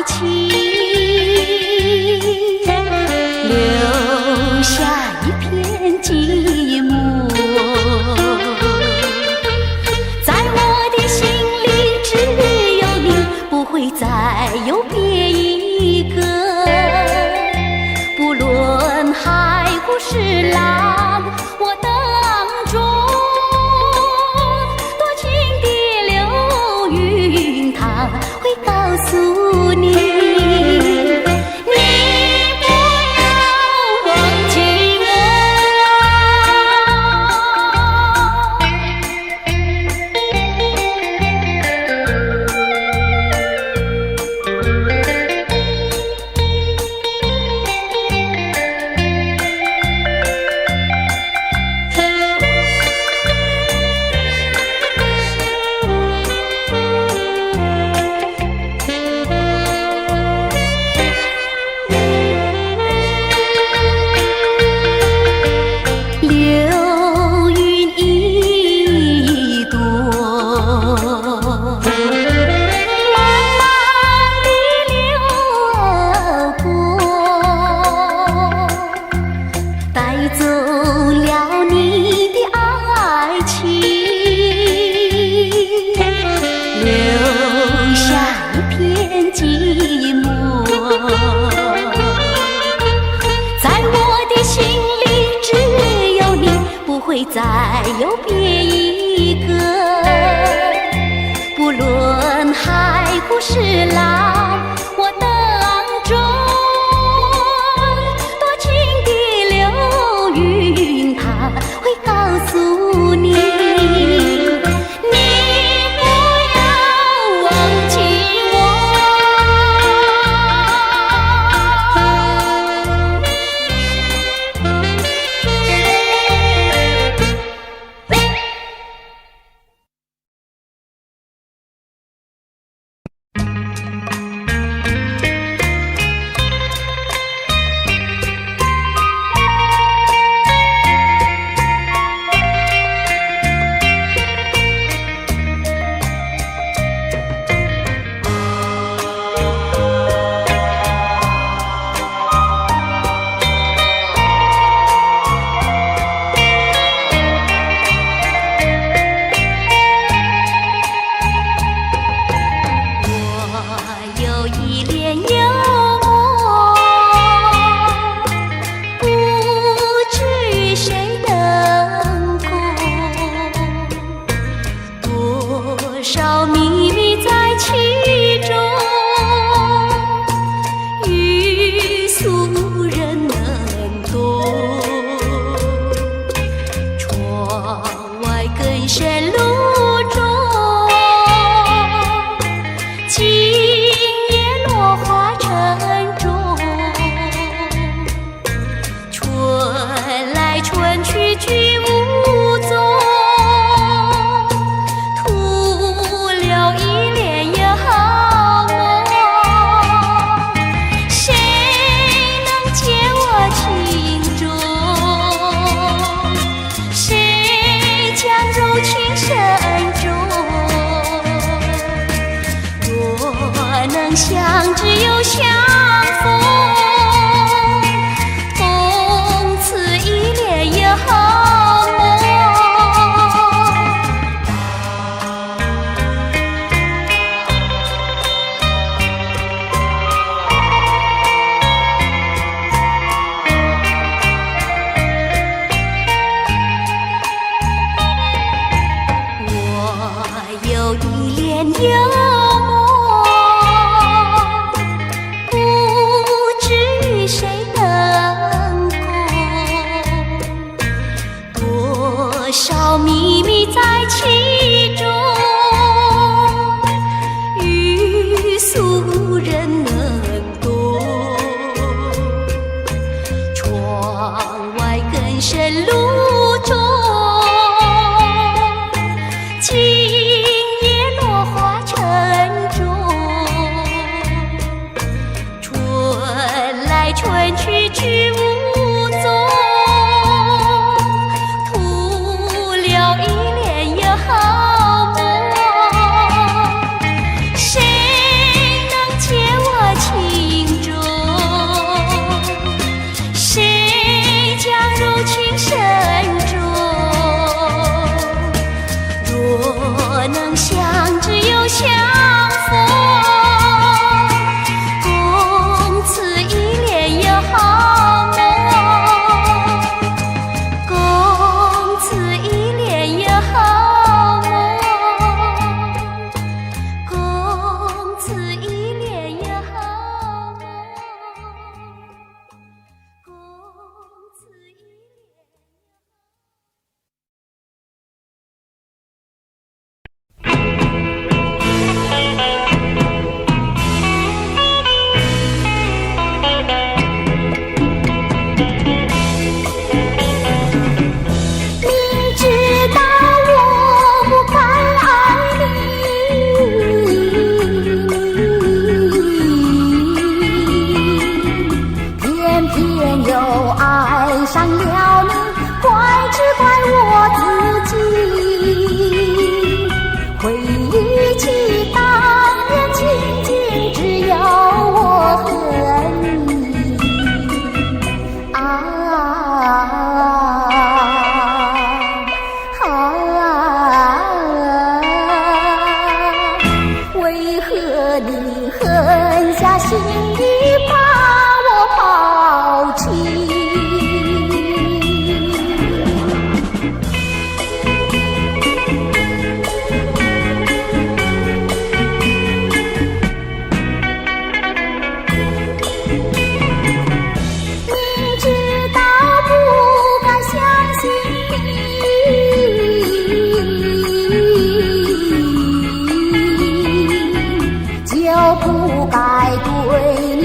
情，留下一片寂寞。在我的心里只有你，不会再有别一个。不论海枯石烂，我当中多情的流云，它会告诉你，你不要忘记我。会再有别一个，不论海枯石烂，我当中多情的流云，它会告诉你，你不要忘记我。轻易把我抛弃。明知道不该相信你，就不该对你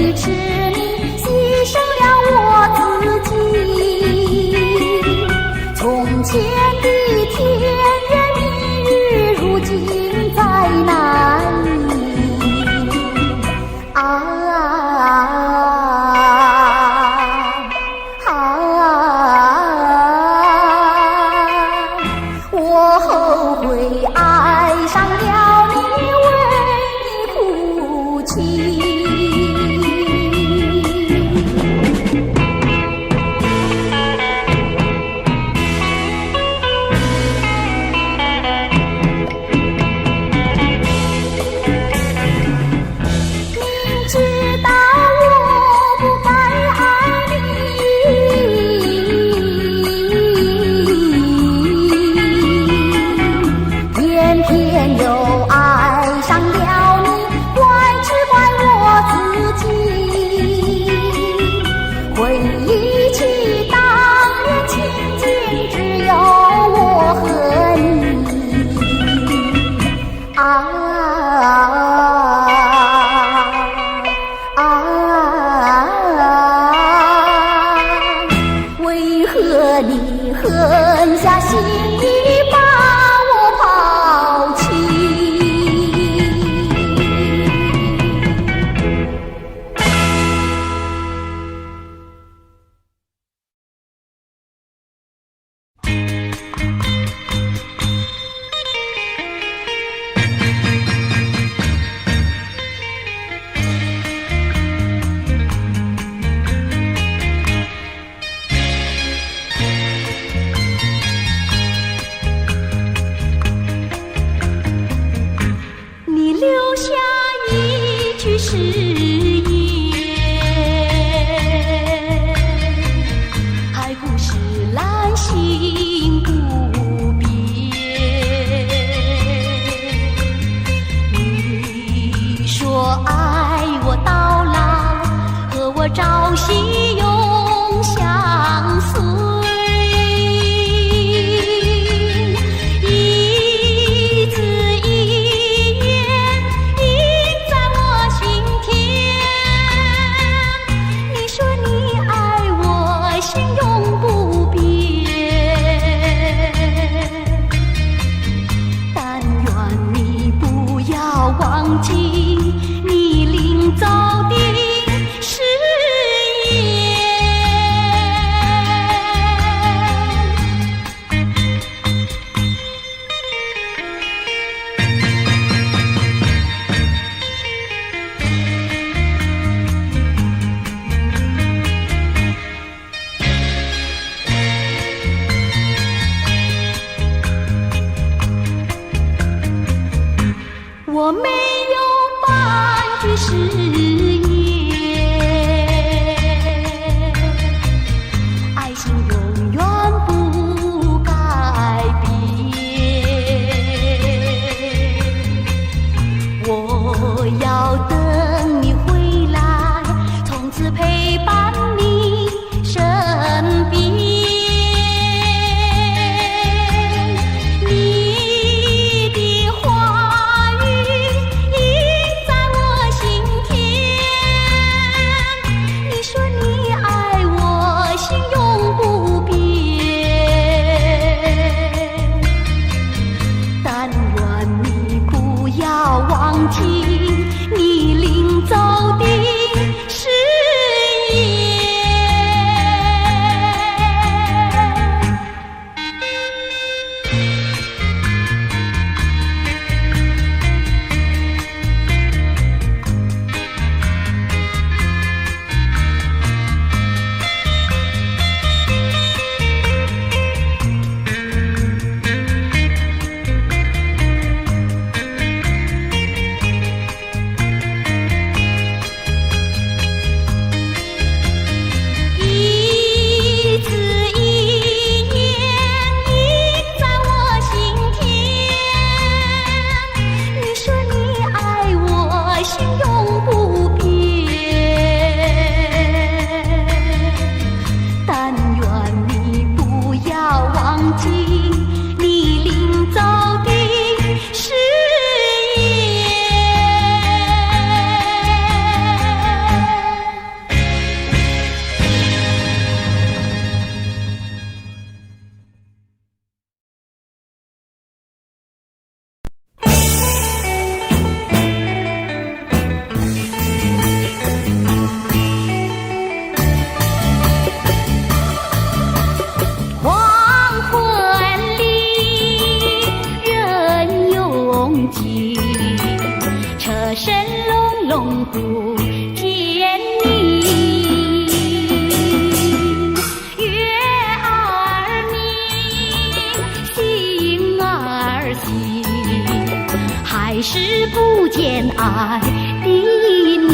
见爱的你。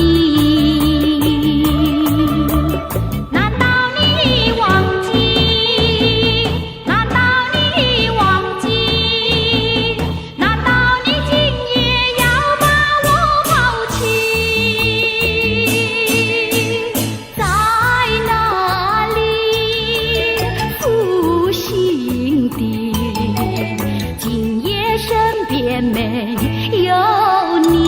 难道你忘记？难道你忘记？难道你今夜要把我抛弃？在哪里负心的？今夜身边没有你。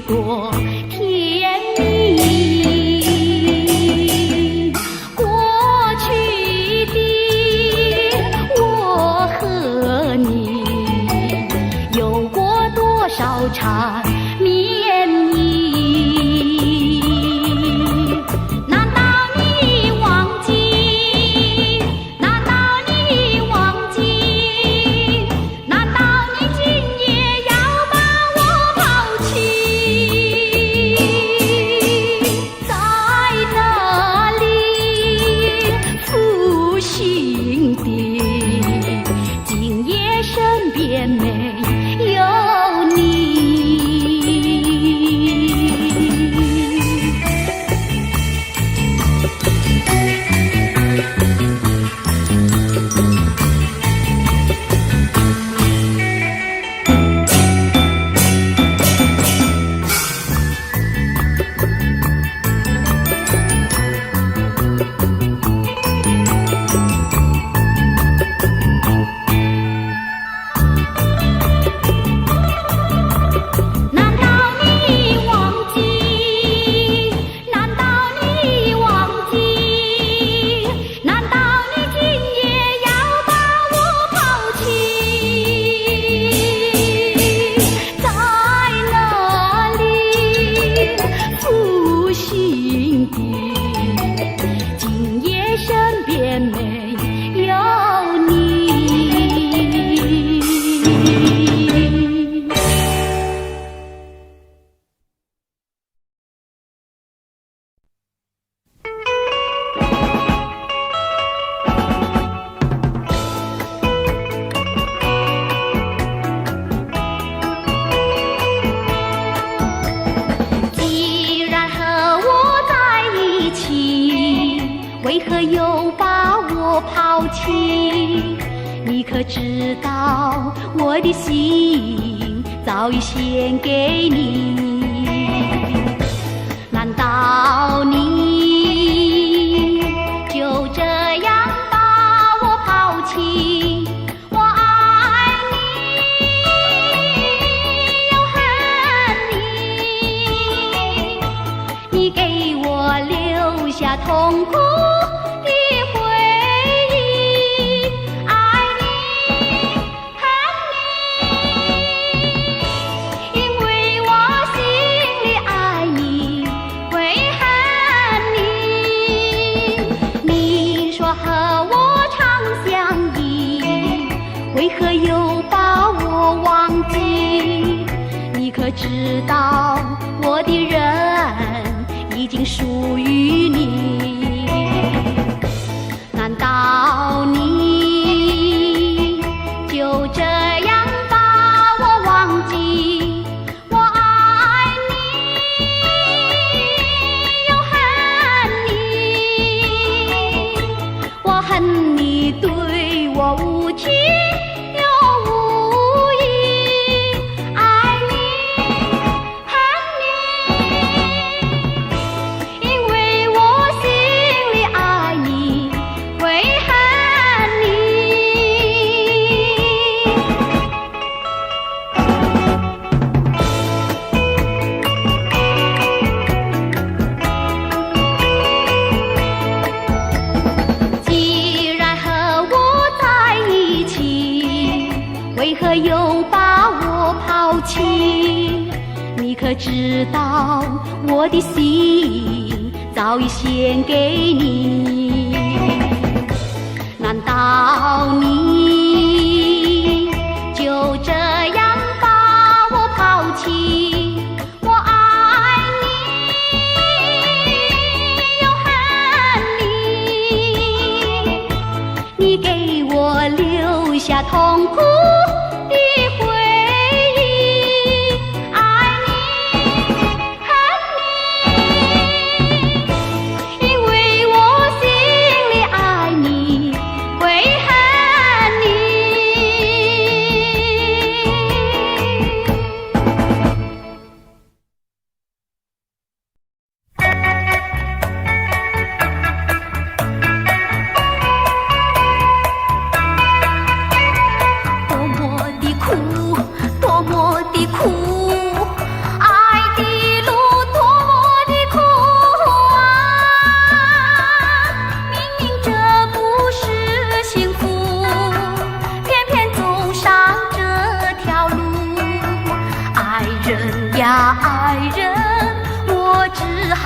多甜蜜，过去的我和你有过多少缠绵意？难道你忘记？难道你忘记？难道你今夜要把我抛弃？没有你。为何又把我抛弃？你可知道我的心早已献给你？难道你就这样把我抛弃？我爱你又恨你，你给我留下痛苦可知道我的人已经属于你？难道你就这样把我忘记？我爱你又恨你，我恨你对我无情为何又把我抛弃？你可知道我的心早已献给你？难道你就这样把我抛弃？我爱你下痛苦的回忆。爱你，恨你，因为我心里爱你，会恨你。多么的苦，多么的苦，爱的路多么的苦啊！明明这不是幸福，偏偏走上这条路。爱人呀爱人，我只好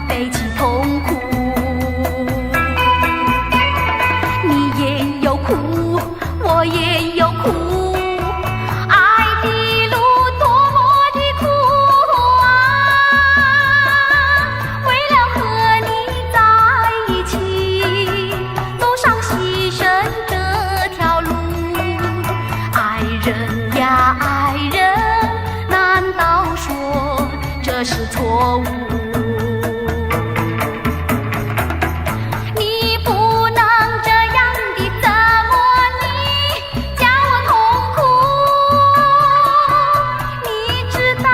背起痛苦。你也有苦，我也有苦，爱的路多么的苦啊！为了和你在一起，走上牺牲这条路。爱人呀爱人，难道说这是错误？你不能这样的折磨你，叫我痛苦。你知道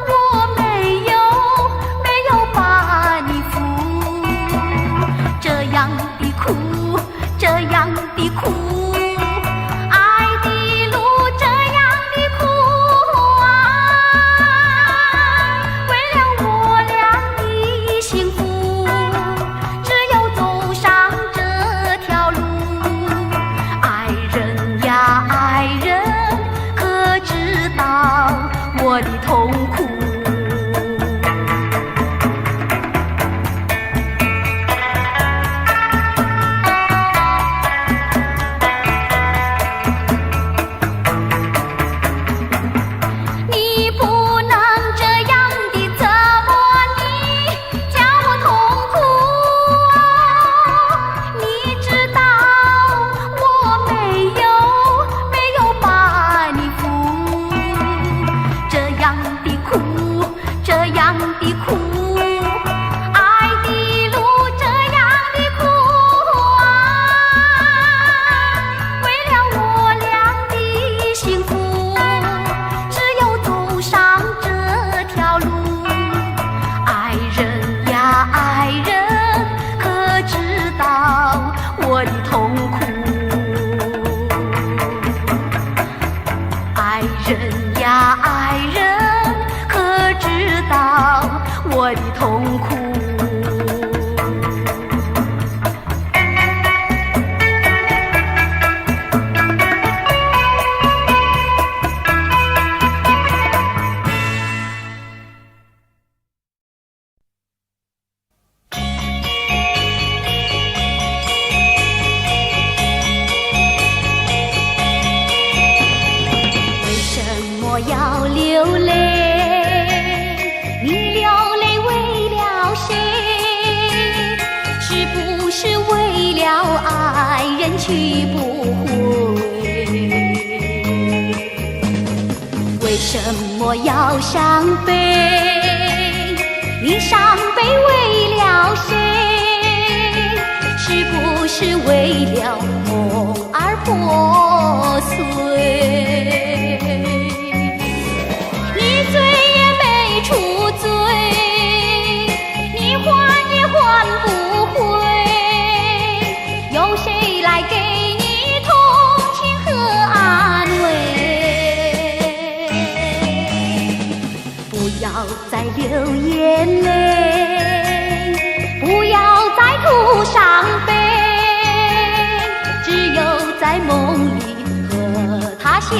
我没有把你负，这样的苦，这样的苦，爱的路这样的苦啊！为了我俩的幸福，只有走上这条路。爱人呀爱人，可知道我的痛苦？你不能这样的折磨你，叫我痛苦。你知道我没有把你负，这样的苦，这样的苦，爱的路这样的苦啊！为了我俩的幸福，只有走上这条路。爱人呀爱人，可知道我的痛苦？爱人呀爱人，可知道我的痛苦？为什么要流泪？你流泪为了谁？是不是为了爱人去不回？为什么要伤悲？你伤悲为了谁？是不是为了梦而破碎？你罪也没处罪，你还也还不回，有谁来给你同情和安慰？不要再流眼泪，不要再哭伤悲，只有在梦里和他相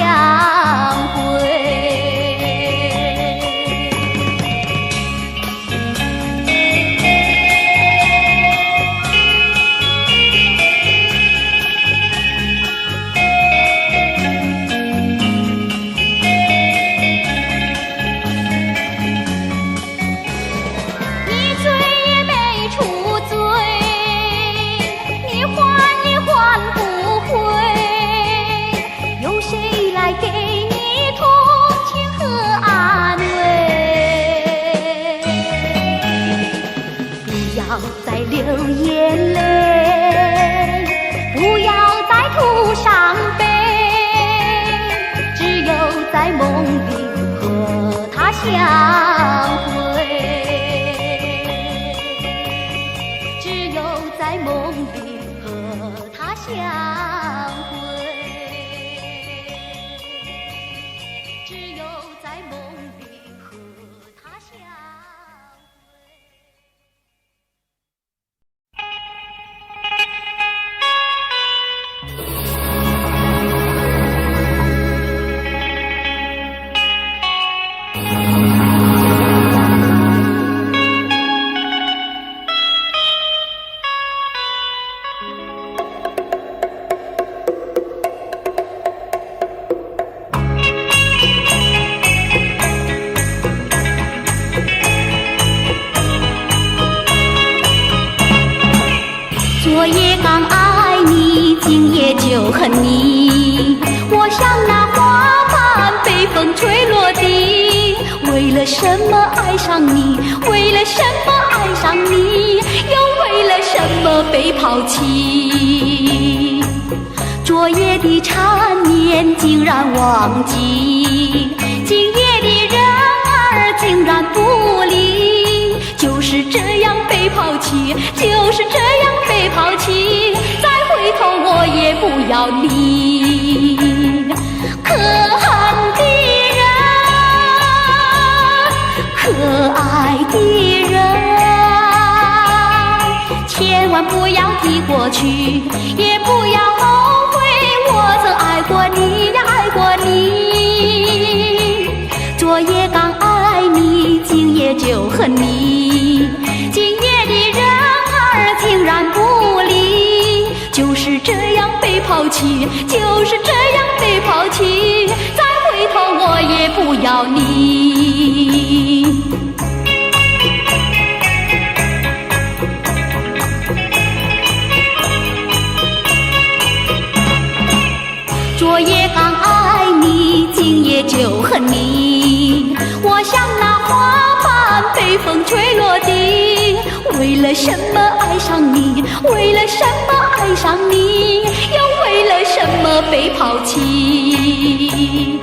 眼泪，不要再涂伤悲，只有在梦里和他相会，只有在梦里和他相会，只有在梦里和他相会。昨夜刚爱你，今夜就恨你。我像那花瓣被风吹落地，为了什么爱上你？为了什么爱上你？又为了什么被抛弃？昨夜的缠绵竟然忘记，今夜的人儿竟然不理，就是这样被抛弃，就是这样被抛弃，再回头我也不要你。可恨的人，可爱的人，千万不要提过去，也不要后悔，我曾爱过你呀，爱过你。昨夜刚爱你，今夜就恨你，今夜的人儿竟然不理，就是这样被抛弃，就是这样被抛弃，再回头我也不要你。昨夜刚爱你，今夜就恨你。我像那花瓣被风吹落地，为了什么爱上你？为了什么爱上你？又为了什么被抛弃？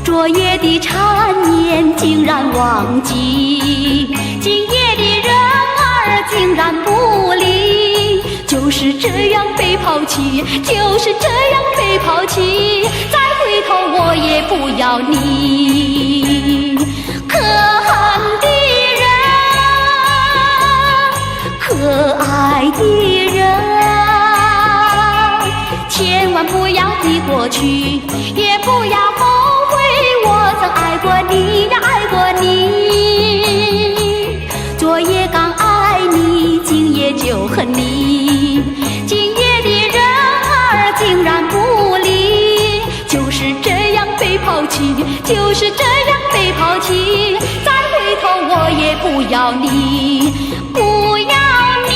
昨夜的缠绵竟然忘记，今夜的人儿竟然不理，就是这样被抛弃，就是这样被抛弃，再回头我也不要你。可恨的人，可爱的人，千万不要提过去，也不要后悔，我曾爱过你呀，爱过你。昨夜刚爱你，今夜就恨你，今夜的人儿竟然不理，就是这样被抛弃，就是这样被抛弃，再回头我也不要你，不要你。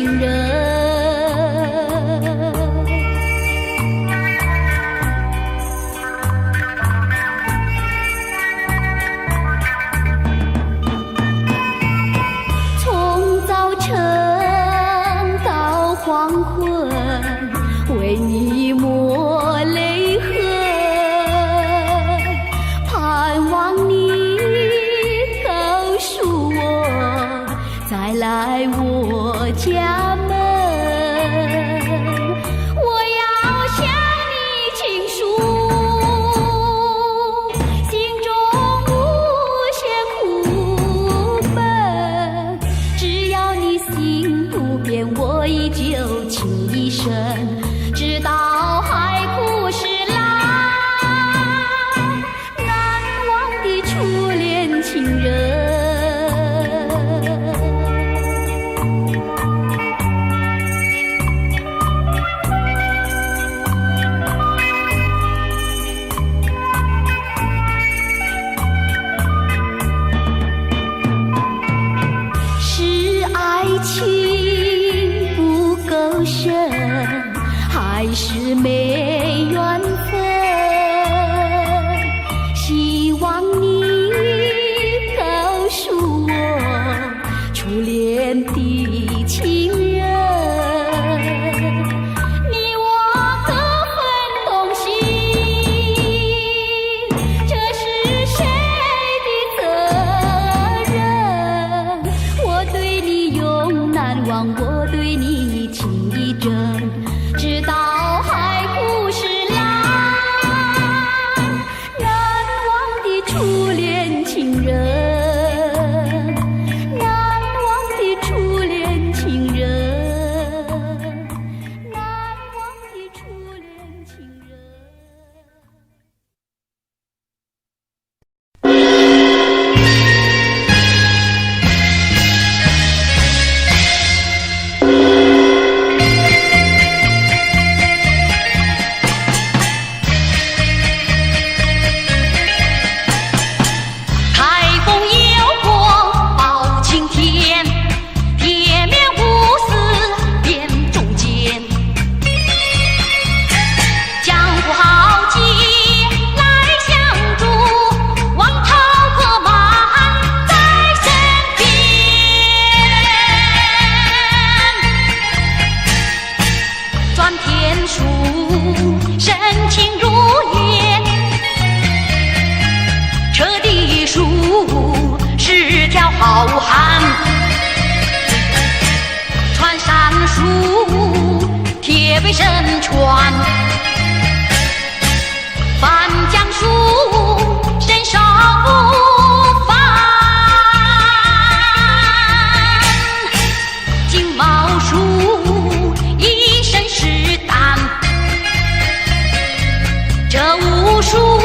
情人。从早晨到黄昏，为你抹泪痕，盼望你告诉我再来我家门。我要向你倾诉心中无限苦闷，只要你心不变，我依旧情一生，直到海枯石烂，难忘的初恋情人。是爱情不够深，还是没缘分？希望你告诉我初恋的情人。你我各分东西，这是谁的责任？我对你永难忘，我对你情意真，直到海枯石烂，难忘的初恋情人，难忘的初恋情人，难忘的初恋情人。台风游过包青天，铁面无私辨忠奸。江湖豪杰来相助，王朝歌满在身边。转天数，深情如烟。彻底数是条好汉，穿山术，铁背身穿，翻江术，身手不凡，金毛术，一身是胆，这武术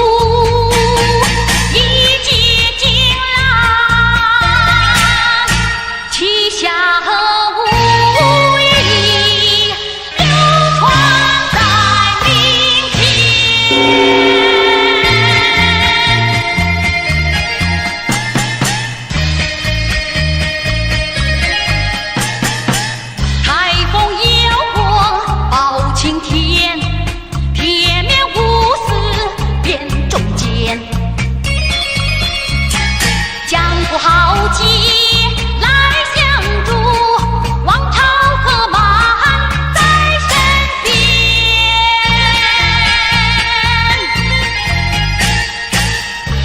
旗下无疑流传在民间。台风游过包青天，铁面无私辨忠奸。江湖豪杰来相助，王朝歌满在身边。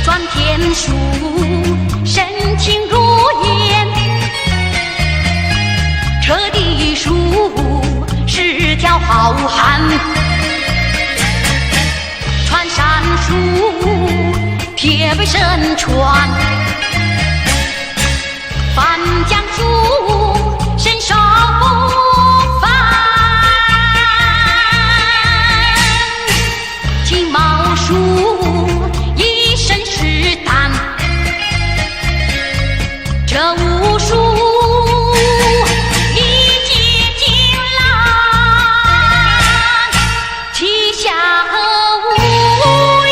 转天数，深情如烟。彻底数是条好汉，穿山术，铁背身穿。翻江术，身手不凡，金毛术，一身是胆，这武术一结金兰，旗下无疑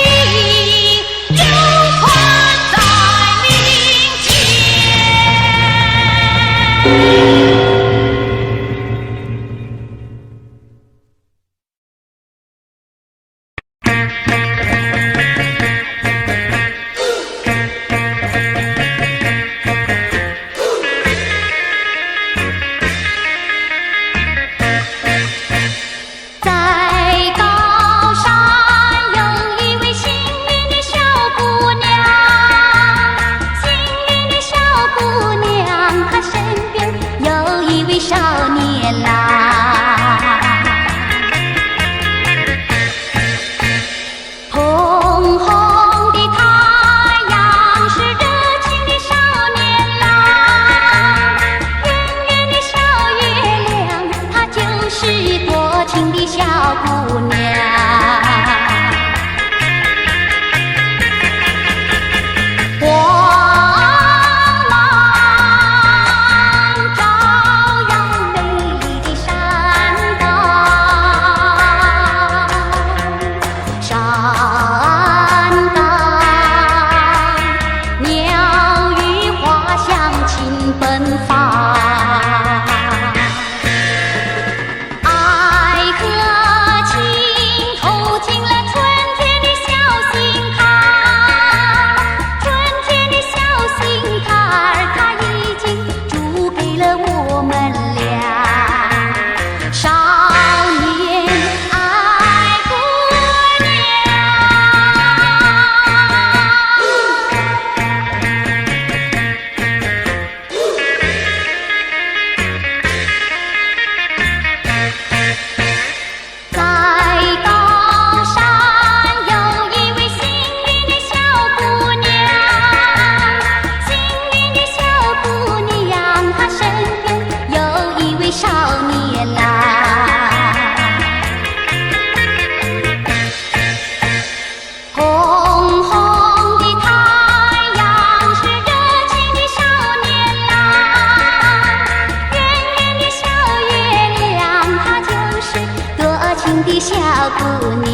流传在民间。姑娘。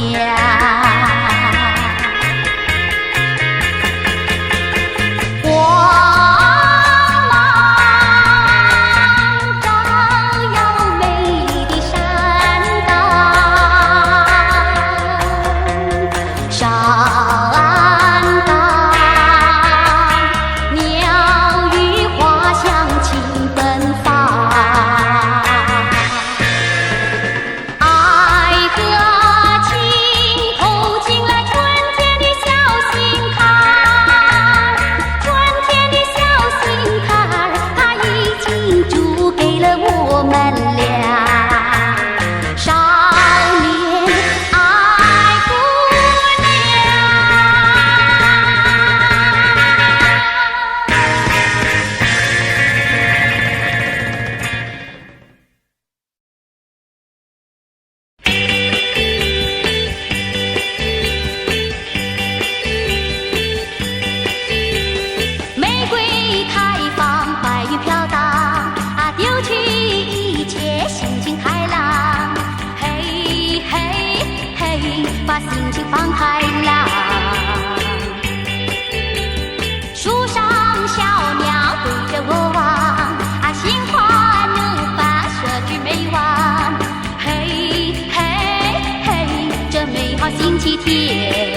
心情放开朗，树上小鸟对着我望，心花怒放，说句没完。嘿嘿嘿，这美好星期天。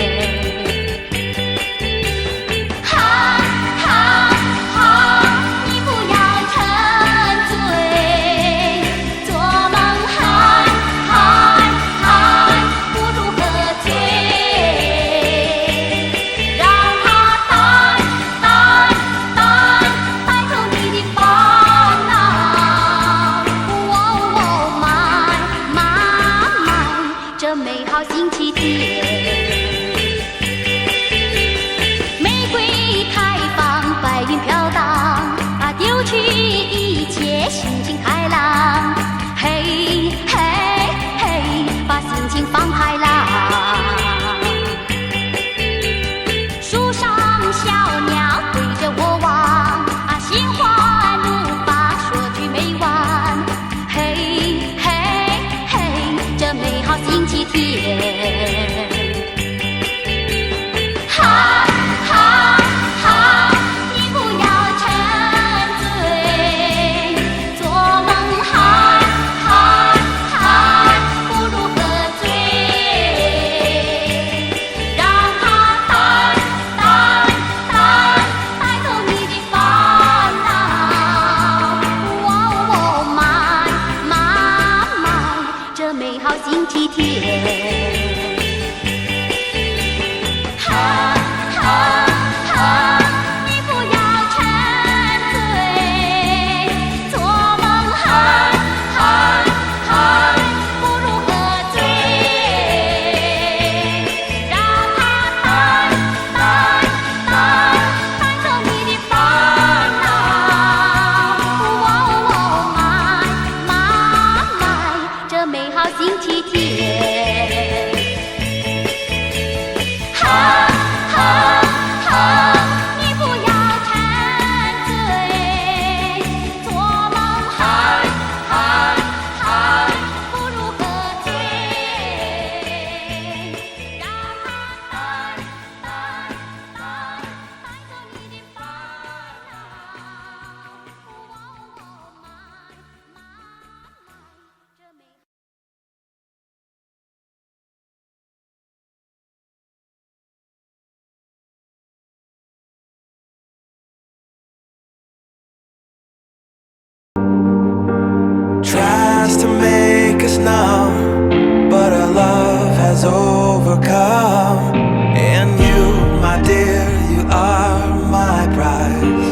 Tries to make us numb, but our love has overcome. And you, my dear, you are my prize.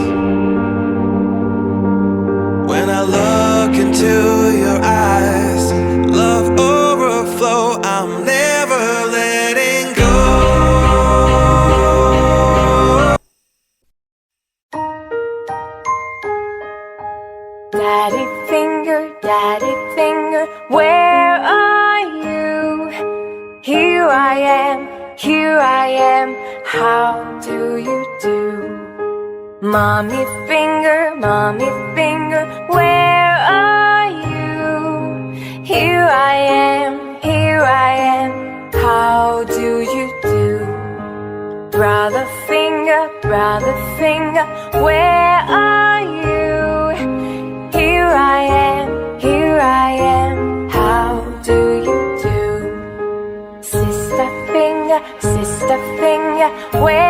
When I look into your eyes, love overflow, I'm never letting go. Daddy finger, where are you? Here I am, how do you do? Mommy finger, where are you? Here I am, brother finger, where are you? Here I am, how do you do? Sister finger, where